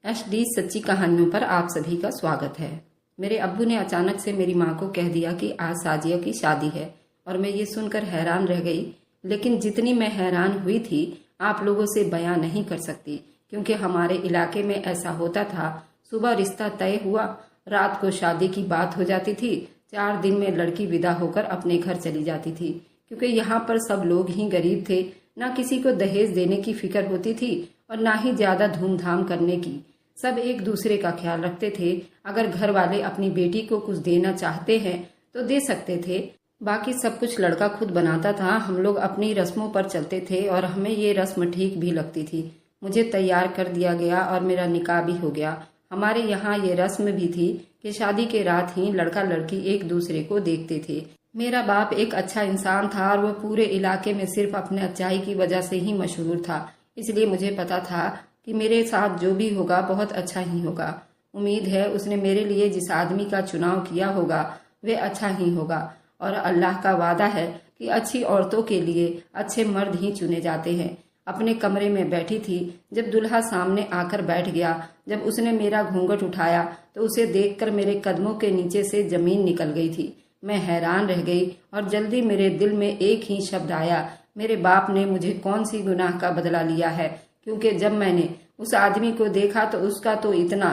HD सच्ची कहानियों पर आप सभी का स्वागत है। मेरे अब्बू ने अचानक से मेरी माँ को कह दिया कि आज साजिया की शादी है और मैं ये सुनकर हैरान रह गई। लेकिन जितनी मैं हैरान हुई थी आप लोगों से बयां नहीं कर सकती, क्योंकि हमारे इलाके में ऐसा होता था। सुबह रिश्ता तय हुआ, रात को शादी की बात हो जाती थी, 4 दिन में लड़की विदा होकर अपने घर चली जाती थी। क्योंकि यहाँ पर सब लोग ही गरीब थे, ना किसी को दहेज देने की फिक्र होती थी और ना ही ज्यादा धूमधाम करने की। सब एक दूसरे का ख्याल रखते थे। अगर घर वाले अपनी बेटी को कुछ देना चाहते हैं तो दे सकते थे, बाकी सब कुछ लड़का खुद बनाता था। हम लोग अपनी रस्मों पर चलते थे और हमें ये रस्म ठीक भी लगती थी। मुझे तैयार कर दिया गया और मेरा निकाह भी हो गया। हमारे यहाँ ये रस्म भी थी कि शादी के रात ही लड़का लड़की एक दूसरे को देखते थे। मेरा बाप एक अच्छा इंसान था और वह पूरे इलाके में सिर्फ अपने अच्छाई की वजह से ही मशहूर था। इसलिए मुझे पता था कि मेरे साथ जो भी होगा बहुत अच्छा ही होगा। उम्मीद है उसने मेरे लिए जिस आदमी का चुनाव किया होगा वे अच्छा ही होगा, और अल्लाह का वादा है कि अच्छी औरतों के लिए अच्छे मर्द ही चुने जाते हैं। अपने कमरे में बैठी थी जब दुल्हा सामने आकर बैठ गया। जब उसने मेरा घूंघट उठाया तो उसे देखकर मेरे कदमों के नीचे से जमीन निकल गई थी। मैं हैरान रह गई और जल्दी मेरे दिल में एक ही शब्द आया, मेरे बाप ने मुझे कौन सी गुनाह का बदला लिया है। क्योंकि जब मैंने उस आदमी को देखा तो उसका तो इतना।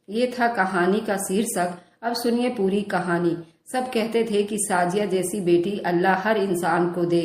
ये था कहानी का शीर्षक। अब सुनिए पूरी कहानी। सब कहते थे कि साजिया जैसी बेटी अल्लाह हर इंसान को दे,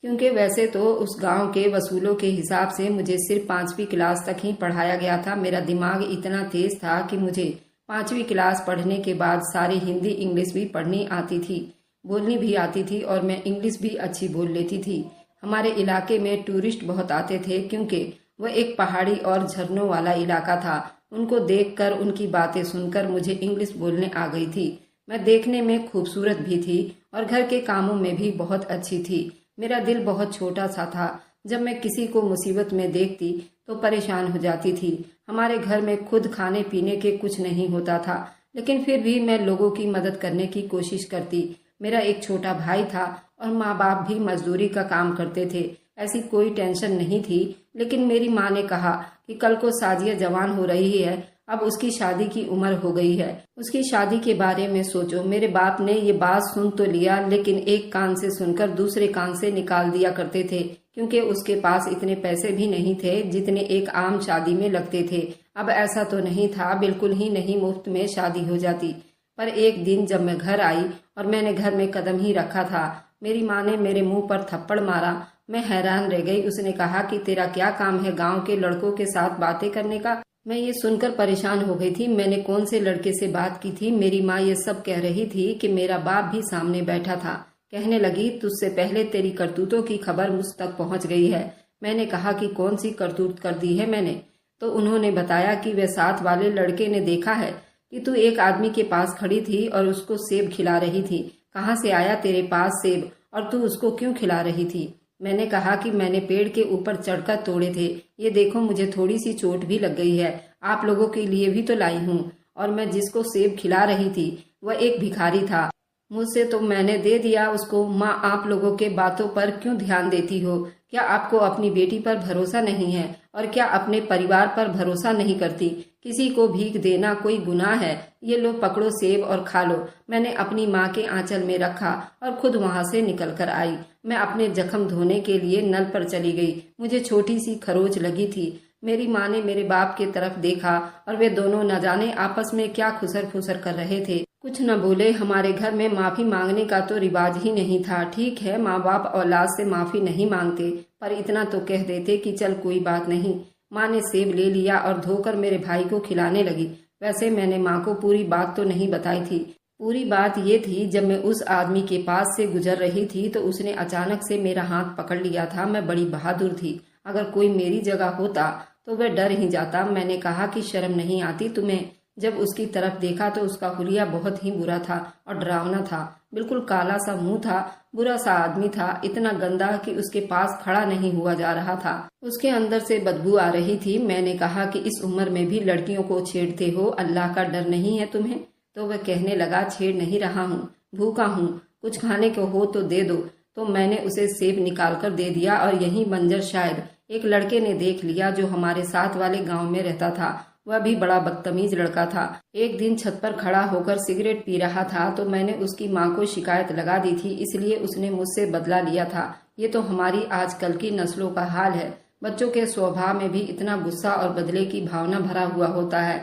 क्योंकि वैसे तो उस गांव के वसूलों के हिसाब से मुझे सिर्फ 5वीं क्लास तक ही पढ़ाया गया था। मेरा दिमाग इतना तेज था कि मुझे 5वीं क्लास पढ़ने के बाद सारी हिंदी इंग्लिश भी पढ़नी आती थी, बोलनी भी आती थी, और मैं इंग्लिश भी अच्छी बोल लेती थी। हमारे इलाके में टूरिस्ट बहुत आते थे, क्योंकि वह एक पहाड़ी और झरनों वाला इलाका था। उनको देखकर, उनकी बातें सुनकर मुझे इंग्लिश बोलने आ गई थी। मैं देखने में खूबसूरत भी थी और घर के कामों में भी बहुत अच्छी थी। मेरा दिल बहुत छोटा सा था। जब मैं किसी को मुसीबत में देखती तो परेशान हो जाती थी। हमारे घर में खुद खाने पीने के कुछ नहीं होता था, लेकिन फिर भी मैं लोगों की मदद करने की कोशिश करती। मेरा एक छोटा भाई था और माँ बाप भी मजदूरी का काम करते थे। ऐसी कोई टेंशन नहीं थी। लेकिन मेरी माँ ने कहा कि कल को साजिया जवान हो रही है, अब उसकी शादी की उम्र हो गई है, उसकी शादी के बारे में सोचो। मेरे बाप ने ये बात सुन तो लिया, लेकिन एक कान से सुनकर दूसरे कान से निकाल दिया करते थे, क्योंकि उसके पास इतने पैसे भी नहीं थे जितने एक आम शादी में लगते थे। अब ऐसा तो नहीं था, बिल्कुल ही नहीं, मुफ्त में शादी हो जाती। पर एक दिन जब मैं घर आई और मैंने घर में कदम ही रखा था, मेरी माँ ने मेरे मुंह पर थप्पड़ मारा। मैं हैरान रह गई। उसने कहा कि तेरा क्या काम है गांव के लड़कों के साथ बातें करने का। मैं ये सुनकर परेशान हो गई थी। मैंने कौन से लड़के से बात की थी? मेरी माँ ये सब कह रही थी कि मेरा बाप भी सामने बैठा था। कहने लगी, तुझसे पहले तेरी करतूतों की खबर मुझ तक पहुंच गई है। मैंने कहा कि कौन सी करतूत कर दी है मैंने? तो उन्होंने बताया कि वे साथ वाले लड़के ने देखा है कि तू एक आदमी के पास खड़ी थी और उसको सेब खिला रही थी। कहाँ से आया तेरे पास सेब, और तू उसको क्यों खिला रही थी? मैंने कहा कि मैंने पेड़ के ऊपर चढ़कर तोड़े थे। ये देखो, मुझे थोड़ी सी चोट भी लग गई है। आप लोगों के लिए भी तो लाई हूँ। और मैं जिसको सेब खिला रही थी वह एक भिखारी था। मुझसे तो मैंने दे दिया उसको। माँ, आप लोगों के बातों पर क्यों ध्यान देती हो? क्या आपको अपनी बेटी पर भरोसा नहीं है? और क्या अपने परिवार पर भरोसा नहीं करती? किसी को भीख देना कोई गुनाह है? ये लो, पकड़ो सेब और खा लो। मैंने अपनी माँ के आंचल में रखा और खुद वहाँ से निकल कर आई। मैं अपने जख्म धोने के लिए नल पर चली गई। मुझे छोटी सी खरोच लगी थी। मेरी माँ ने मेरे बाप की तरफ देखा और वे दोनों न जाने आपस में क्या खुसर फुसर कर रहे थे। कुछ न बोले। हमारे घर में माफी मांगने का तो रिवाज ही नहीं था। ठीक है, माँ बाप औलाद से माफी नहीं मांगते, पर इतना तो कह देते कि चल कोई बात नहीं। माँ ने सेब ले लिया और धोकर मेरे भाई को खिलाने लगी। वैसे मैंने माँ को पूरी बात तो नहीं बताई थी। पूरी बात ये थी, जब मैं उस आदमी के पास से गुजर रही थी तो उसने अचानक से मेरा हाथ पकड़ लिया था। मैं बड़ी बहादुर थी। अगर कोई मेरी जगह होता तो वह डर ही जाता। मैंने कहा कि शर्म नहीं आती तुम्हें? जब उसकी तरफ देखा तो उसका हुलिया बहुत ही बुरा था और डरावना था। बिल्कुल काला सा मुंह था, बुरा सा आदमी था, इतना गंदा कि उसके पास खड़ा नहीं हुआ जा रहा था। उसके अंदर से बदबू आ रही थी। मैंने कहा कि इस उम्र में भी लड़कियों को छेड़ते हो, अल्लाह का डर नहीं है तुम्हें? तो वह कहने लगा, छेड़ नहीं रहा हूँ, भूखा हूँ, कुछ खाने को हो तो दे दो। तो मैंने उसे सेब निकाल कर दे दिया और यही मंजर शायद एक लड़के ने देख लिया जो हमारे साथ वाले गांव में रहता था। वह भी बड़ा बदतमीज लड़का था। एक दिन छत पर खड़ा होकर सिगरेट पी रहा था तो मैंने उसकी माँ को शिकायत लगा दी थी, इसलिए उसने मुझसे बदला लिया था। ये तो हमारी आजकल की नस्लों का हाल है। बच्चों के स्वभाव में भी इतना गुस्सा और बदले की भावना भरा हुआ होता है।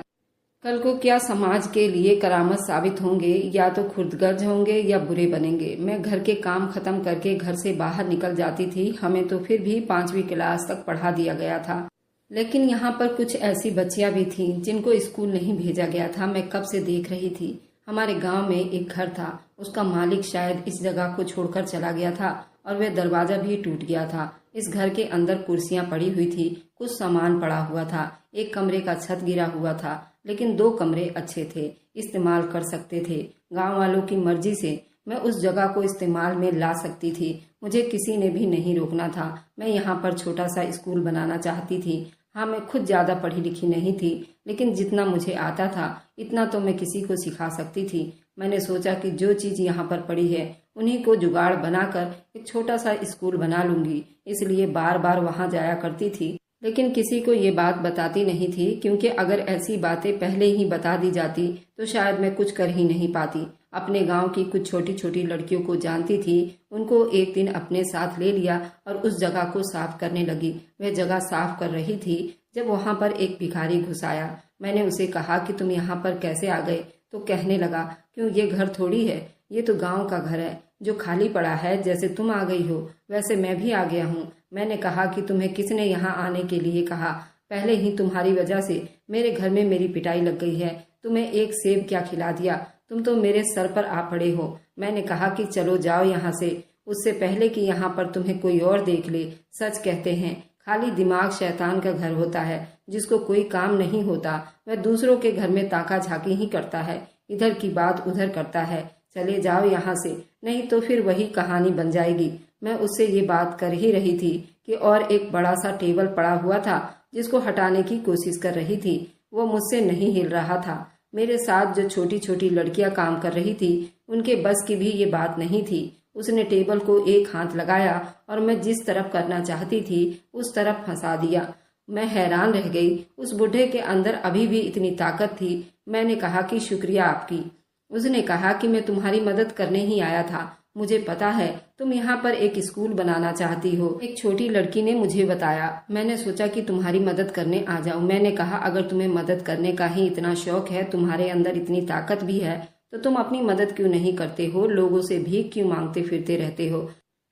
कल को क्या समाज के लिए करामत साबित होंगे, या तो खुर्दगर्ज होंगे या बुरे बनेंगे। मैं घर के काम खत्म करके घर से बाहर निकल जाती थी। हमें तो फिर भी 5वीं क्लास तक पढ़ा दिया गया था, लेकिन यहाँ पर कुछ ऐसी बच्चियां भी थीं जिनको स्कूल नहीं भेजा गया था। मैं कब से देख रही थी। हमारे गांव में एक घर था, उसका मालिक शायद इस जगह को छोड़कर चला गया था और वह दरवाजा भी टूट गया था। इस घर के अंदर कुर्सियां पड़ी हुई थी, कुछ सामान पड़ा हुआ था। एक कमरे का छत गिरा हुआ था, लेकिन 2 कमरे अच्छे थे, इस्तेमाल कर सकते थे। गांव वालों की मर्जी से मैं उस जगह को इस्तेमाल में ला सकती थी। मुझे किसी ने भी नहीं रोकना था। मैं यहाँ पर छोटा सा स्कूल बनाना चाहती थी। हाँ, मैं खुद ज्यादा पढ़ी लिखी नहीं थी, लेकिन जितना मुझे आता था इतना तो मैं किसी को सिखा सकती थी। मैंने सोचा कि जो चीज यहाँ पर पड़ी है उन्हीं को जुगाड़ बनाकर एक छोटा सा स्कूल बना लूंगी। इसलिए बार बार वहाँ जाया करती थी, लेकिन किसी को ये बात बताती नहीं थी, क्योंकि अगर ऐसी बातें पहले ही बता दी जाती तो शायद मैं कुछ कर ही नहीं पाती। अपने गांव की कुछ छोटी छोटी लड़कियों को जानती थी। उनको एक दिन अपने साथ ले लिया और उस जगह को साफ करने लगी। वह जगह साफ कर रही थी जब वहां पर एक भिखारी घुस आया। मैंने उसे कहा कि तुम यहाँ पर कैसे आ गए, तो कहने लगा, क्यों, ये घर थोड़ी है, ये तो गांव का घर है जो खाली पड़ा है। जैसे तुम आ गई हो वैसे मैं भी आ गया हूँ। मैंने कहा कि तुम्हें किसने यहाँ आने के लिए कहा? पहले ही तुम्हारी वजह से मेरे घर में मेरी पिटाई लग गई है। तुम्हें एक सेब क्या खिला दिया? तुम तो मेरे सर पर आ पड़े हो। मैंने कहा कि चलो जाओ यहाँ से, उससे पहले कि यहाँ पर तुम्हें कोई और देख ले। सच कहते हैं, खाली दिमाग शैतान का घर होता है। जिसको कोई काम नहीं होता वह दूसरों के घर में ताका झाकी ही करता है, इधर की बात उधर करता है। चले जाओ यहाँ से, नहीं तो फिर वही कहानी बन जाएगी। मैं उससे ये बात कर ही रही थी कि और एक बड़ा सा टेबल पड़ा हुआ था जिसको हटाने की कोशिश कर रही थी। वो मुझसे नहीं हिल रहा था। मेरे साथ जो छोटी छोटी लड़कियां काम कर रही थी उनके बस की भी ये बात नहीं थी। उसने टेबल को एक हाथ लगाया और मैं जिस तरफ करना चाहती थी उस तरफ फंसा दिया। मैं हैरान रह गई। उस बुढ़े के अंदर अभी भी इतनी ताकत थी। मैंने कहा कि शुक्रिया आपकी। उसने कहा कि मैं तुम्हारी मदद करने ही आया था। मुझे पता है तुम यहाँ पर एक स्कूल बनाना चाहती हो, एक छोटी लड़की ने मुझे बताया। मैंने सोचा कि तुम्हारी मदद करने आ जाऊं। मैंने कहा, अगर तुम्हें मदद करने का ही इतना शौक है, तुम्हारे अंदर इतनी ताकत भी है, तो तुम अपनी मदद क्यों नहीं करते हो? लोगों से भीख क्यों मांगते फिरते रहते हो?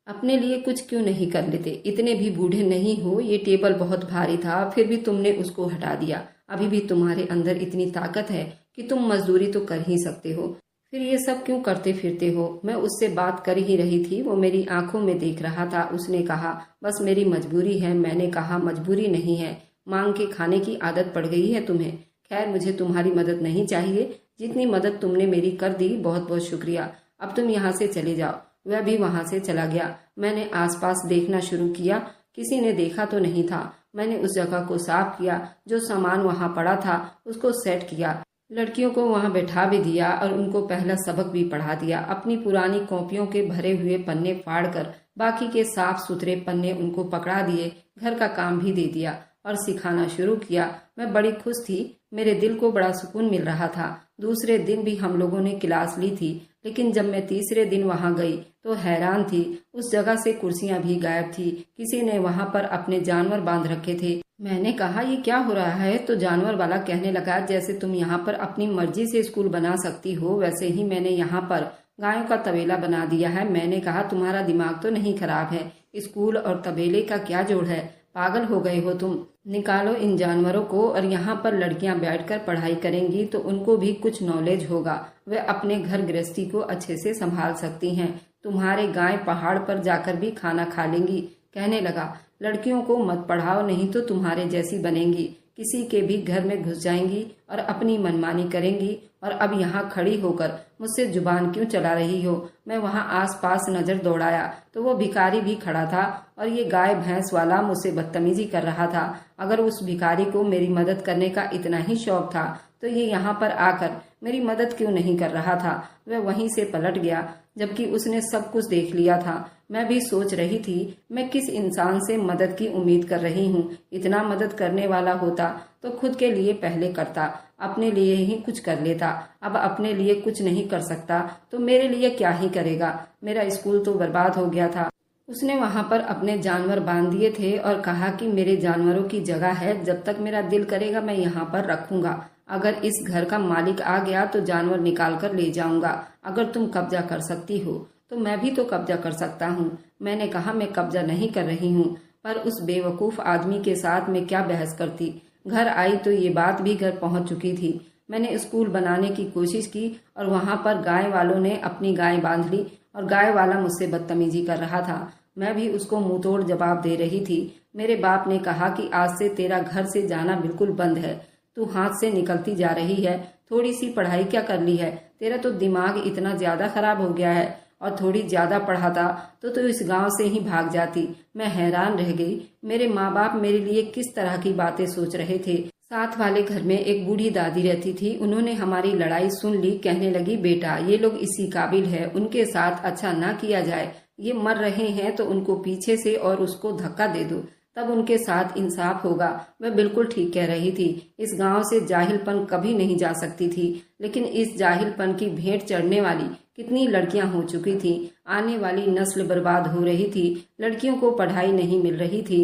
अपने लिए कुछ क्यों नहीं कर लेते? इतने भी बूढ़े नहीं हो। ये टेबल बहुत भारी था, फिर भी तुमने उसको हटा दिया। अभी भी तुम्हारे अंदर इतनी ताकत है कि तुम मजदूरी तो कर ही सकते हो, फिर ये सब क्यों करते फिरते हो? मैं उससे बात कर ही रही थी, वो मेरी आंखों में देख रहा था। उसने कहा, बस मेरी मजबूरी है। मैंने कहा, मजबूरी नहीं है, मांग के खाने की आदत पड़ गई है तुम्हें। खैर, मुझे तुम्हारी मदद नहीं चाहिए। जितनी मदद तुमने मेरी कर दी, बहुत बहुत शुक्रिया। अब तुम यहाँ से चले जाओ। वह भी वहां से चला गया। मैंने आसपास देखना शुरू किया। किसी ने देखा तो नहीं था। मैंने उस जगह को साफ किया, जो सामान वहां पड़ा था उसको सेट किया, लड़कियों को वहां बैठा भी दिया और उनको पहला सबक भी पढ़ा दिया। अपनी पुरानी कॉपियों के भरे हुए पन्ने फाड़कर बाकी के साफ सुथरे पन्ने उनको पकड़ा दिए। घर का काम भी दे दिया और सिखाना शुरू किया। मैं बड़ी खुश थी। मेरे दिल को बड़ा सुकून मिल रहा था। दूसरे दिन भी हम लोगों ने क्लास ली थी, लेकिन जब मैं तीसरे दिन वहां गई तो हैरान थी। उस जगह से कुर्सियां भी गायब थी। किसी ने वहां पर अपने जानवर बांध रखे थे। मैंने कहा, ये क्या हो रहा है? तो जानवर वाला कहने लगा, जैसे तुम यहाँ पर अपनी मर्जी से स्कूल बना सकती हो, वैसे ही मैंने यहाँ पर गायों का तबेला बना दिया है। मैंने कहा, तुम्हारा दिमाग तो नहीं खराब है? स्कूल और तबेले का क्या जोड़ है? पागल हो गए हो तुम? निकालो इन जानवरों को और यहाँ पर लड़कियां बैठकर पढ़ाई करेंगी तो उनको भी कुछ नॉलेज होगा। वे अपने घर गृहस्थी को अच्छे से संभाल सकती हैं। तुम्हारे गाय पहाड़ पर जाकर भी खाना खा लेंगी। कहने लगा, लड़कियों को मत पढ़ाओ, नहीं तो तुम्हारे जैसी बनेंगी। किसी के भी घर में घुस जाएंगी और अपनी मनमानी करेंगी। और अब यहाँ खड़ी होकर मुझसे जुबान क्यों चला रही हो? मैं वहाँ आसपास नजर दौड़ाया तो वो भिखारी भी खड़ा था और ये गाय भैंस वाला मुझसे बदतमीजी कर रहा था। अगर उस भिखारी को मेरी मदद करने का इतना ही शौक था तो ये यहाँ पर आकर मेरी मदद क्यों नहीं कर रहा था? वह वहीं से पलट गया, जबकि उसने सब कुछ देख लिया था। मैं भी सोच रही थी मैं किस इंसान से मदद की उम्मीद कर रही हूँ। इतना मदद करने वाला होता तो खुद के लिए पहले करता, अपने लिए ही कुछ कर लेता। अब अपने लिए कुछ नहीं कर सकता तो मेरे लिए क्या ही करेगा। मेरा स्कूल तो बर्बाद हो गया था। उसने वहां पर अपने जानवर बांध दिए थे और कहा कि मेरे जानवरों की जगह है, जब तक मेरा दिल करेगा मैं यहाँ पर रखूंगा। अगर इस घर का मालिक आ गया तो जानवर निकाल कर ले जाऊंगा। अगर तुम कब्जा कर सकती हो तो मैं भी तो कब्जा कर सकता हूँ। मैंने कहा मैं कब्जा नहीं कर रही हूँ, पर उस बेवकूफ आदमी के साथ मैं क्या बहस करती। घर आई तो ये बात भी घर पहुंच चुकी थी। मैंने स्कूल बनाने की कोशिश की और वहां पर गाय वालों ने अपनी गाय बांध ली और गाय वाला मुझसे बदतमीजी कर रहा था। मैं भी उसको मुंह तोड़ जवाब दे रही थी। मेरे बाप ने कहा कि आज से तेरा घर से जाना बिल्कुल बंद है। तू हाथ से निकलती जा रही है। थोड़ी सी पढ़ाई क्या कर ली है? तेरा तो दिमाग इतना ज्यादा खराब हो गया है। और थोड़ी ज्यादा पढ़ाता तो तू इस गांव से ही भाग जाती। मैं हैरान रह गई। मेरे माँ बाप मेरे लिए किस तरह की बातें सोच रहे थे। साथ वाले घर में एक बूढ़ी दादी रहती थी। उन्होंने हमारी लड़ाई सुन ली। कहने लगी, बेटा ये लोग इसी काबिल है, उनके साथ अच्छा ना किया जाए। ये मर रहे हैं तो उनको पीछे से और उसको धक्का दे दो, तब उनके साथ इंसाफ होगा। वह बिल्कुल ठीक कह रही थी। इस गांव से जाहिलपन कभी नहीं जा सकती थी, लेकिन इस जाहिलपन की भेंट चढ़ने वाली कितनी लड़कियां हो चुकी थी। आने वाली नस्ल बर्बाद हो रही थी। लड़कियों को पढ़ाई नहीं मिल रही थी।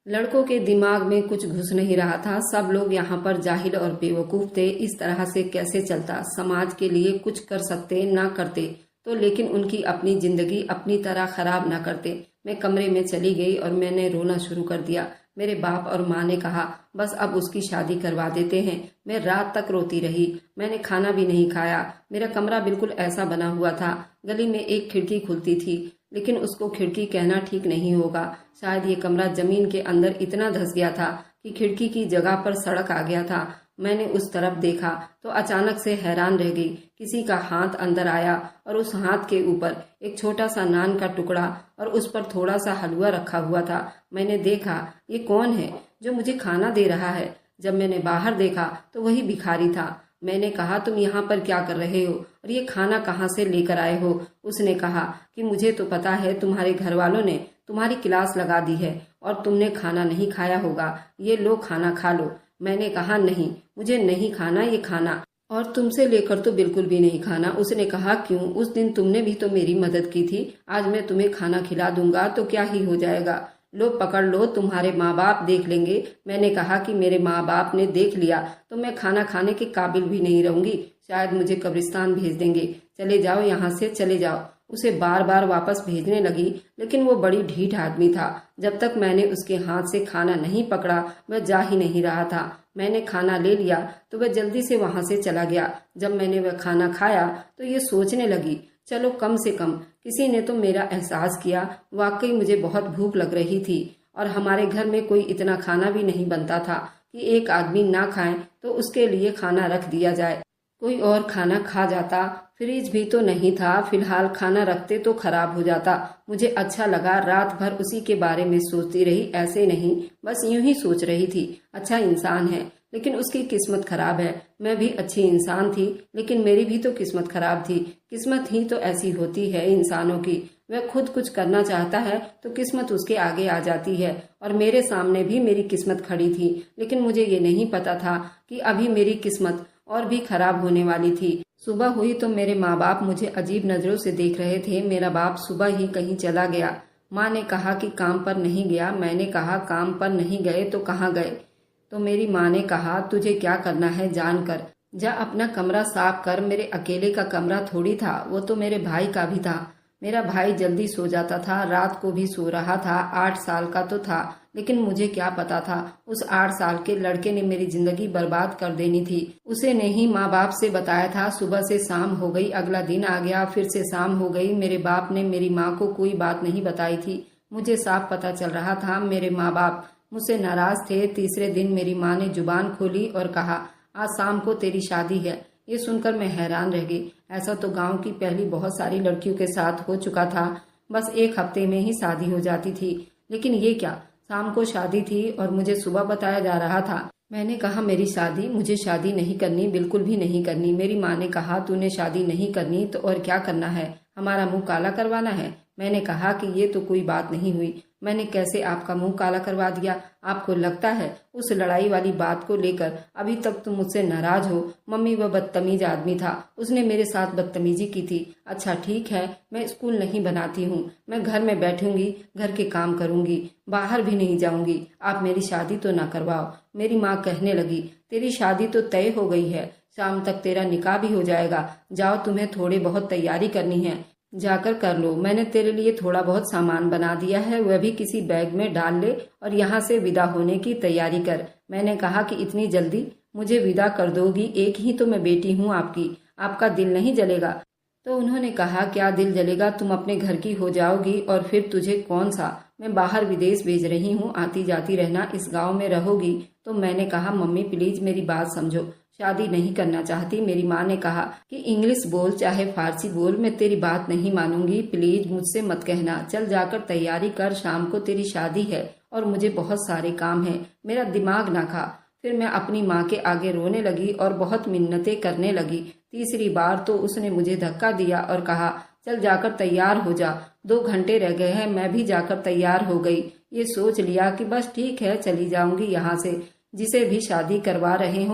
लड़कों के दिमाग में कुछ घुस नहीं रहा था। सब लोग यहाँ पर जाहिल और बेवकूफ थे। इस तरह से कैसे चलता? समाज के लिए कुछ कर सकते ना करते तो, लेकिन उनकी अपनी जिंदगी अपनी तरह खराब ना करते। मैं कमरे में चली गई और मैंने रोना शुरू कर दिया। मेरे बाप और माँ ने कहा, बस अब उसकी शादी करवा देते हैं। मैं रात तक रोती रही। मैंने खाना भी नहीं खाया। मेरा कमरा बिल्कुल ऐसा बना हुआ था। गली में एक खिड़की खुलती थी, लेकिन उसको खिड़की कहना ठीक नहीं होगा। शायद ये कमरा जमीन के अंदर इतना धंस गया था कि खिड़की की जगह पर सड़क आ गया था। मैंने उस तरफ देखा तो अचानक से हैरान रह गई। किसी का हाथ अंदर आया और उस हाथ के ऊपर एक छोटा सा नान का टुकड़ा और उस पर थोड़ा सा हलवा रखा हुआ था। मैंने देखा, ये कौन है जो मुझे खाना दे रहा है? जब मैंने बाहर देखा तो वही भिखारी था। मैंने कहा, तुम यहाँ पर क्या कर रहे हो और ये खाना कहाँ से लेकर आए हो? उसने कहा कि मुझे तो पता है, तुम्हारे घर वालों ने तुम्हारी क्लास लगा दी है और तुमने खाना नहीं खाया होगा। ये लो खाना खा लो। मैंने कहा, नहीं मुझे नहीं खाना ये खाना, और तुमसे लेकर तो बिल्कुल भी नहीं खाना। उसने कहा, क्यों? उस दिन तुमने भी तो मेरी मदद की थी। आज मैं तुम्हें खाना खिला दूंगा तो क्या ही हो जाएगा। लो पकड़ लो, तुम्हारे माँ बाप देख लेंगे। मैंने कहा कि मेरे माँ बाप ने देख लिया तो मैं खाना खाने के काबिल भी नहीं रहूंगी। शायद मुझे कब्रिस्तान भेज देंगे। चले जाओ यहाँ से, चले जाओ। उसे बार बार वापस भेजने लगी, लेकिन वो बड़ी ढीठ आदमी था। जब तक मैंने उसके हाथ से खाना नहीं पकड़ा वह जा ही नहीं रहा था। मैंने खाना ले लिया तो वह जल्दी से वहां से चला गया। जब मैंने वह खाना खाया तो ये सोचने लगी, चलो कम से कम किसी ने तो मेरा एहसास किया। वाकई मुझे बहुत भूख लग रही थी और हमारे घर में कोई इतना खाना भी नहीं बनता था कि एक आदमी ना खाए तो उसके लिए खाना रख दिया जाए। कोई और खाना खा जाता। फ्रिज भी तो नहीं था, फिलहाल खाना रखते तो खराब हो जाता। मुझे अच्छा लगा। रात भर उसी के बारे में सोचती रही। ऐसे नहीं, बस यूं ही सोच रही थी। अच्छा इंसान है लेकिन उसकी किस्मत खराब है। मैं भी अच्छी इंसान थी लेकिन मेरी भी तो किस्मत खराब थी। किस्मत ही तो ऐसी होती है इंसानों की। वह खुद कुछ करना चाहता है तो किस्मत उसके आगे आ जाती है। और मेरे सामने भी मेरी किस्मत खड़ी थी, लेकिन मुझे ये नहीं पता था कि अभी मेरी किस्मत और भी खराब होने वाली थी। सुबह हुई तो मेरे माँ बाप मुझे अजीब नजरों से देख रहे थे। मेरा बाप सुबह ही कहीं चला गया। माँ ने कहा कि काम पर नहीं गया। मैंने कहा, काम पर नहीं गए तो कहाँ गए? तो मेरी माँ ने कहा, तुझे क्या करना है जानकर, जा अपना कमरा साफ कर। मेरे अकेले का कमरा थोड़ी था, वो तो मेरे भाई का भी था। मेरा भाई जल्दी सो जाता था, रात को भी सो रहा था। 8 साल का तो था, लेकिन मुझे क्या पता था उस 8 साल के लड़के ने मेरी जिंदगी बर्बाद कर देनी थी। उसे नहीं माँ बाप से बताया था। सुबह से शाम हो गई, अगला दिन आ गया, फिर से शाम हो गई। मेरे बाप ने मेरी माँ को कोई बात नहीं बताई थी। मुझे साफ पता चल रहा था मेरे माँ बाप मुझसे नाराज थे। तीसरे दिन मेरी माँ ने जुबान खोली और कहा, आज शाम को तेरी शादी है। ये सुनकर मैं हैरान रह गई। ऐसा तो गांव की पहली बहुत सारी लड़कियों के साथ हो चुका था। बस 1 हफ्ते में ही शादी हो जाती थी, लेकिन ये क्या, शाम को शादी थी और मुझे सुबह बताया जा रहा था। मैंने कहा, मेरी शादी, मुझे शादी नहीं करनी, बिल्कुल भी नहीं करनी। मेरी माँ ने कहा, तूने शादी नहीं करनी तो और क्या करना है? हमारा मुंह काला करवाना है? मैंने कहा कि ये तो कोई बात नहीं हुई। मैंने कैसे आपका मुंह काला करवा दिया? आपको लगता है उस लड़ाई वाली बात को लेकर अभी तक तुम मुझसे नाराज हो? मम्मी, वह बदतमीज आदमी था, उसने मेरे साथ बदतमीजी की थी। अच्छा ठीक है, मैं स्कूल नहीं बनाती हूँ, मैं घर में बैठूंगी, घर के काम करूंगी, बाहर भी नहीं जाऊंगी। आप मेरी शादी तो ना करवाओ। मेरी माँ कहने लगी, तेरी शादी तो तय हो गई है, शाम तक तेरा निकाह भी हो जाएगा। जाओ, तुम्हें थोड़ी बहुत तैयारी करनी है, जाकर कर लो। मैंने तेरे लिए थोड़ा बहुत सामान बना दिया है, वह भी किसी बैग में डाल ले और यहाँ से विदा होने की तैयारी कर। मैंने कहा कि इतनी जल्दी मुझे विदा कर दोगी? एक ही तो मैं बेटी हूँ आपकी, आपका दिल नहीं जलेगा? तो उन्होंने कहा, क्या दिल जलेगा, तुम अपने घर की हो जाओगी और फिर तुझे कौन सा, मैं बाहर विदेश भेज रही हूँ, आती जाती रहना, इस गांव में रहोगी। तो मैंने कहा, मम्मी प्लीज मेरी बात समझो, शादी नहीं करना चाहती। मेरी माँ ने कहा कि इंग्लिश बोल चाहे फारसी बोल, मैं तेरी बात नहीं मानूंगी, प्लीज मुझसे मत कहना। चल जाकर तैयारी कर, शाम को तेरी शादी है और मुझे बहुत सारे काम है, मेरा दिमाग ना खा। फिर मैं अपनी माँ के आगे रोने लगी और बहुत मिन्नतें करने लगी। तीसरी बार तो उसने मुझे धक्का दिया और कहा, चल जाकर तैयार हो जा, 2 घंटे रह गए हैं। मैं भी जाकर तैयार हो गई। ये सोच लिया कि बस ठीक है, चली जाऊंगी यहाँ से। जिसे भी शादी करवा रहे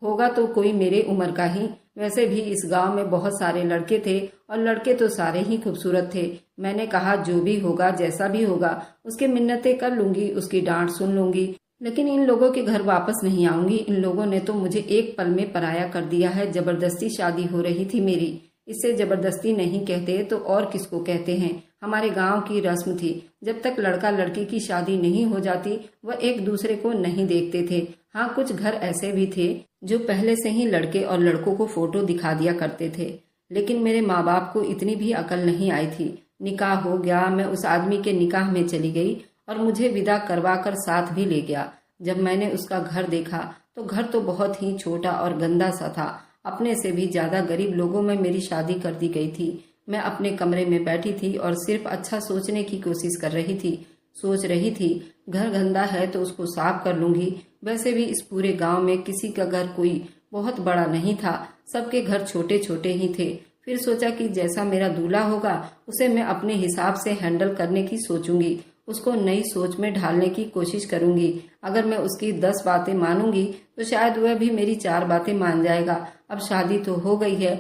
होगा तो कोई मेरे उम्र का ही। वैसे भी इस गांव में बहुत सारे लड़के थे और लड़के तो सारे ही खूबसूरत थे। मैंने कहा, जो भी होगा, जैसा भी होगा, उसके मिन्नतें कर लूंगी, उसकी डांट सुन लूंगी, लेकिन इन लोगों के घर वापस नहीं आऊंगी। इन लोगों ने तो मुझे एक पल में पराया कर दिया है। जबरदस्ती शादी हो रही थी मेरी, इसे जबरदस्ती नहीं कहते तो और किसको कहते हैं। हमारे गांव की रस्म थी, जब तक लड़का लड़की की शादी नहीं हो जाती वह एक दूसरे को नहीं देखते थे। हाँ, कुछ घर ऐसे भी थे जो पहले से ही लड़के और लड़कों को फोटो दिखा दिया करते थे, लेकिन मेरे माँ बाप को इतनी भी अकल नहीं आई थी। निकाह हो गया, मैं उस आदमी के निकाह में चली गई और मुझे विदा करवा कर साथ भी ले गया। जब मैंने उसका घर देखा तो घर तो बहुत ही छोटा और गंदा सा था। अपने से भी ज्यादा गरीब लोगों में मेरी शादी कर दी गई थी। मैं अपने कमरे में बैठी थी और सिर्फ अच्छा सोचने की कोशिश कर रही थी। सोच रही थी, घर गंदा है तो उसको साफ कर लूंगी। वैसे भी इस पूरे गांव में किसी का घर कोई बहुत बड़ा नहीं था, सबके घर छोटे छोटे ही थे। फिर सोचा कि जैसा मेरा दूल्हा होगा उसे मैं अपने हिसाब से हैंडल करने की सोचूंगी, उसको नई सोच में ढालने की कोशिश करूंगी। अगर मैं उसकी 10 बातें मानूंगी तो शायद वह भी मेरी 4 बातें मान जाएगा। अब शादी तो हो गई है,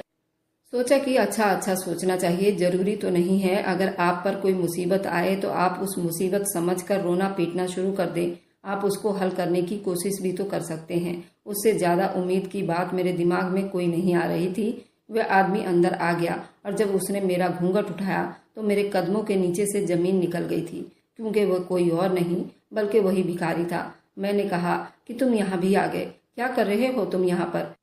सोचा कि अच्छा सोचना चाहिए, जरूरी तो नहीं है अगर आप पर कोई मुसीबत आए तो आप उस मुसीबत समझकर रोना पीटना शुरू कर दें। आप उसको हल करने की कोशिश भी तो कर सकते हैं। उससे ज्यादा उम्मीद की बात मेरे दिमाग में कोई नहीं आ रही थी। वह आदमी अंदर आ गया और जब उसने मेरा घूंघट उठाया तो मेरे कदमों के नीचे से जमीन निकल गई थी, क्योंकि वह कोई और नहीं बल्कि वही भिखारी था। मैंने कहा कि तुम यहाँ भी आ गए, क्या कर रहे हो तुम यहाँ पर?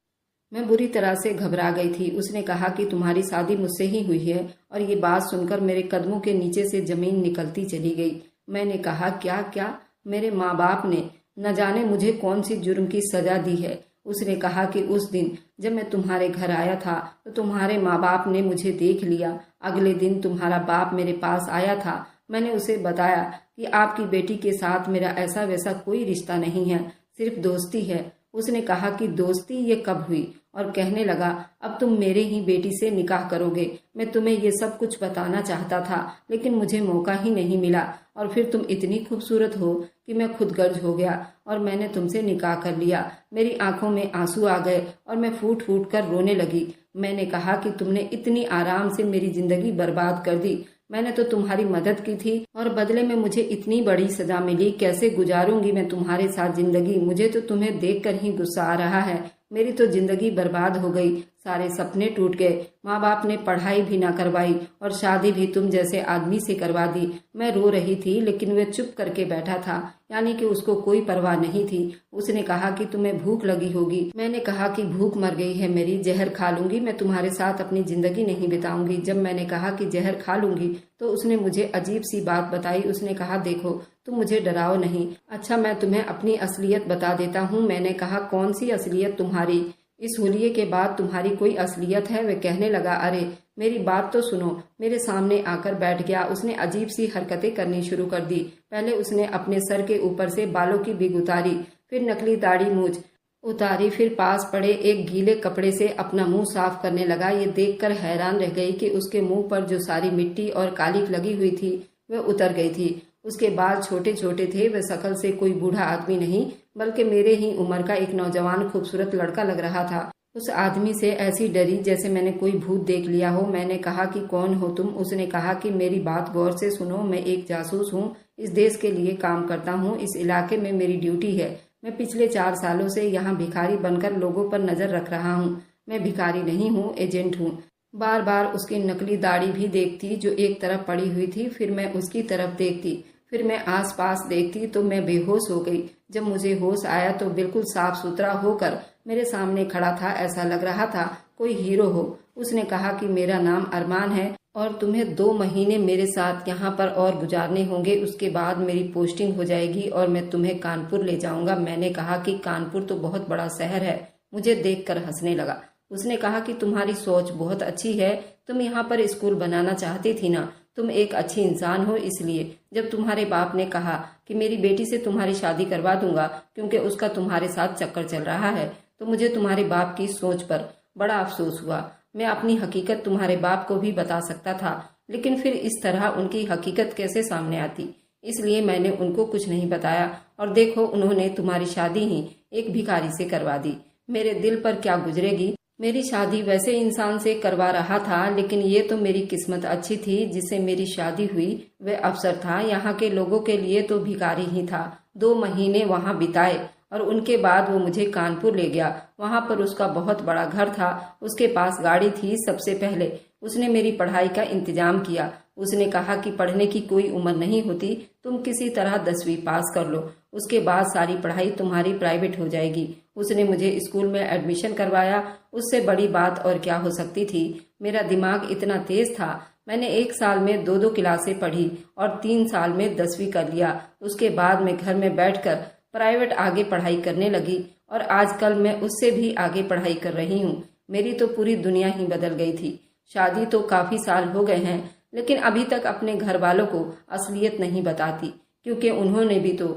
मैं बुरी तरह से घबरा गई थी। उसने कहा कि तुम्हारी शादी मुझसे ही हुई है, और ये बात सुनकर मेरे कदमों के नीचे से जमीन निकलती चली गई। मैंने कहा, क्या क्या? मेरे माँ बाप ने न जाने मुझे कौन सी जुर्म की सजा दी है। उसने कहा कि उस दिन जब मैं तुम्हारे घर आया था तो तुम्हारे माँ बाप ने मुझे देख लिया। अगले दिन तुम्हारा बाप मेरे पास आया था। मैंने उसे बताया कि आपकी बेटी के साथ मेरा ऐसा वैसा कोई रिश्ता नहीं है, सिर्फ दोस्ती है। उसने कहा कि दोस्ती ये कब हुई, और कहने लगा, अब तुम मेरे ही बेटी से निकाह करोगे। मैं तुम्हें ये सब कुछ बताना चाहता था लेकिन मुझे मौका ही नहीं मिला, और फिर तुम इतनी खूबसूरत हो कि मैं खुद गर्ज हो गया और मैंने तुमसे निकाह कर लिया। मेरी आंखों में आंसू आ गए और मैं फूट फूट कर रोने लगी। मैंने कहा कि तुमने इतनी आराम से मेरी जिंदगी बर्बाद कर दी। मैंने तो तुम्हारी मदद की थी और बदले में मुझे इतनी बड़ी सजा मिली। कैसे गुजारूंगी मैं तुम्हारे साथ जिंदगी? मुझे तो तुम्हें देखकर ही गुस्सा आ रहा है। मेरी तो जिंदगी बर्बाद हो गई, सारे सपने टूट गए। माँ बाप ने पढ़ाई भी ना करवाई और शादी भी तुम जैसे आदमी से करवा दी। मैं रो रही थी लेकिन वह चुप करके बैठा था, यानी कि उसको कोई परवाह नहीं थी। उसने कहा कि तुम्हें भूख लगी होगी। मैंने कहा कि भूख मर गई है मेरी, जहर खा लूंगी, मैं तुम्हारे साथ अपनी जिंदगी नहीं बिताऊंगी। जब मैंने कहा कि जहर खा लूंगी तो उसने मुझे अजीब सी बात बताई। उसने कहा, देखो तुम मुझे डराओ नहीं। अच्छा, मैं तुम्हें अपनी असलियत बता देता हूँ। मैंने कहा, कौन सी असलियत तुम्हारी? इस हुलिये के बाद तुम्हारी कोई असलियत है? वह कहने लगा, अरे मेरी बात तो सुनो। मेरे सामने आकर बैठ गया। उसने अजीब सी हरकतें करनी शुरू कर दी। पहले उसने अपने सर के ऊपर से बालों की बिग उतारी, फिर नकली दाढ़ी मूछ, उतारी, फिर पास पड़े एक गीले कपड़े से अपना मुंह साफ करने लगा। ये देखकर हैरान रह गई कि उसके मुंह पर जो सारी मिट्टी और कालिक लगी हुई थी वह उतर गई थी। उसके बाल छोटे छोटे थे। वह शक्ल से कोई बूढ़ा आदमी नहीं बल्कि मेरे ही उम्र का एक नौजवान खूबसूरत लड़का लग रहा था। उस आदमी से ऐसी डरी जैसे मैंने कोई भूत देख लिया हो। मैंने कहा कि कौन हो तुम? उसने कहा कि मेरी बात गौर से सुनो, मैं एक जासूस हूँ, इस देश के लिए काम करता हूँ, इस इलाके में मेरी ड्यूटी है। मैं पिछले 4 सालों से यहाँ भिखारी बनकर लोगों पर नजर रख रहा हूँ। मैं भिखारी नहीं हूँ, एजेंट हूँ। बार बार उसकी नकली दाढ़ी भी देखती जो एक तरफ पड़ी हुई थी, फिर मैं उसकी तरफ देखती, फिर मैं आसपास देखती तो मैं बेहोश हो गई। जब मुझे होश आया तो बिल्कुल साफ सुथरा होकर मेरे सामने खड़ा था। ऐसा लग रहा था कोई हीरो हो। उसने कहा कि मेरा नाम अरमान है और तुम्हें 2 महीने मेरे साथ यहाँ पर और गुजारने होंगे। उसके बाद मेरी पोस्टिंग हो जाएगी और मैं तुम्हें कानपुर ले जाऊंगा। मैंने कहा कि कानपुर तो बहुत बड़ा शहर है। मुझे देखकर हंसने लगा। उसने कहा कि तुम्हारी सोच बहुत अच्छी है, तुम यहाँ पर स्कूल बनाना चाहती थी ना, तुम एक अच्छी इंसान हो। इसलिए जब तुम्हारे बाप ने कहा कि मेरी बेटी से तुम्हारी शादी करवा दूंगा क्योंकि उसका तुम्हारे साथ चक्कर चल रहा है, तो मुझे तुम्हारे बाप की सोच पर बड़ा अफसोस हुआ। मैं अपनी हकीकत तुम्हारे बाप को भी बता सकता था, लेकिन फिर इस तरह उनकी हकीकत कैसे सामने आती, इसलिए मैंने उनको कुछ नहीं बताया। और देखो, उन्होंने तुम्हारी शादी ही एक भिखारी से करवा दी। मेरे दिल पर क्या गुजरेगी। मेरी शादी वैसे इंसान से करवा रहा था, लेकिन ये तो मेरी किस्मत अच्छी थी जिससे मेरी शादी हुई। वह अफसर था। यहाँ के लोगों के लिए तो भिखारी ही था। 2 महीने वहाँ बिताए और उनके बाद वो मुझे कानपुर ले गया। वहाँ पर उसका बहुत बड़ा घर था, उसके पास गाड़ी थी। सबसे पहले उसने मेरी पढ़ाई का इंतजाम किया। उसने कहा कि पढ़ने की कोई उम्र नहीं होती, तुम किसी तरह 10वीं पास कर लो, उसके बाद सारी पढ़ाई तुम्हारी प्राइवेट हो जाएगी। उसने मुझे स्कूल में एडमिशन करवाया। उससे बड़ी बात और क्या हो सकती थी। मेरा दिमाग इतना तेज था। मैंने 1 साल में 2-2 क्लासें पढ़ी और 3 साल में 10वीं कर लिया। उसके बाद मैं घर में बैठकर प्राइवेट आगे पढ़ाई करने लगी और आजकल मैं उससे भी आगे पढ़ाई कर रही हूँ। मेरी तो पूरी दुनिया ही बदल गई थी। शादी तो काफी साल हो गए हैं, लेकिन अभी तक अपने घर वालों को असलियत नहीं बताती, क्योंकि उन्होंने भी तो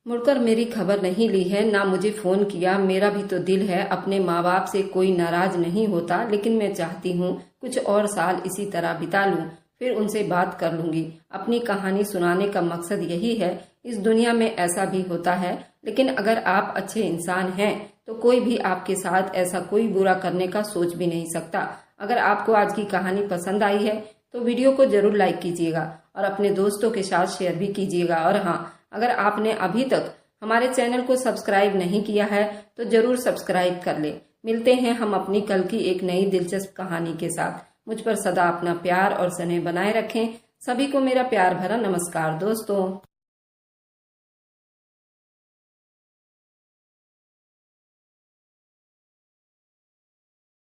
मुड़कर मेरी खबर नहीं ली है, ना मुझे फोन किया। मेरा भी तो दिल है, अपने माँ बाप से कोई नाराज नहीं होता, लेकिन मैं चाहती हूँ कुछ और साल इसी तरह बिता लूँ, फिर उनसे बात कर लूंगी। अपनी कहानी सुनाने का मकसद यही है। इस दुनिया में ऐसा भी होता है, लेकिन अगर आप अच्छे इंसान हैं तो कोई भी आपके साथ ऐसा कोई बुरा करने का सोच भी नहीं सकता। अगर आपको आज की कहानी पसंद आई है तो वीडियो को जरूर लाइक कीजिएगा और अपने दोस्तों के साथ शेयर भी कीजिएगा। और हाँ, अगर आपने अभी तक हमारे चैनल को सब्सक्राइब नहीं किया है तो जरूर सब्सक्राइब कर ले। मिलते हैं हम अपनी कल की एक नई दिलचस्प कहानी के साथ। मुझ पर सदा अपना प्यार और स्नेह बनाए रखें। सभी को मेरा प्यार भरा नमस्कार दोस्तों।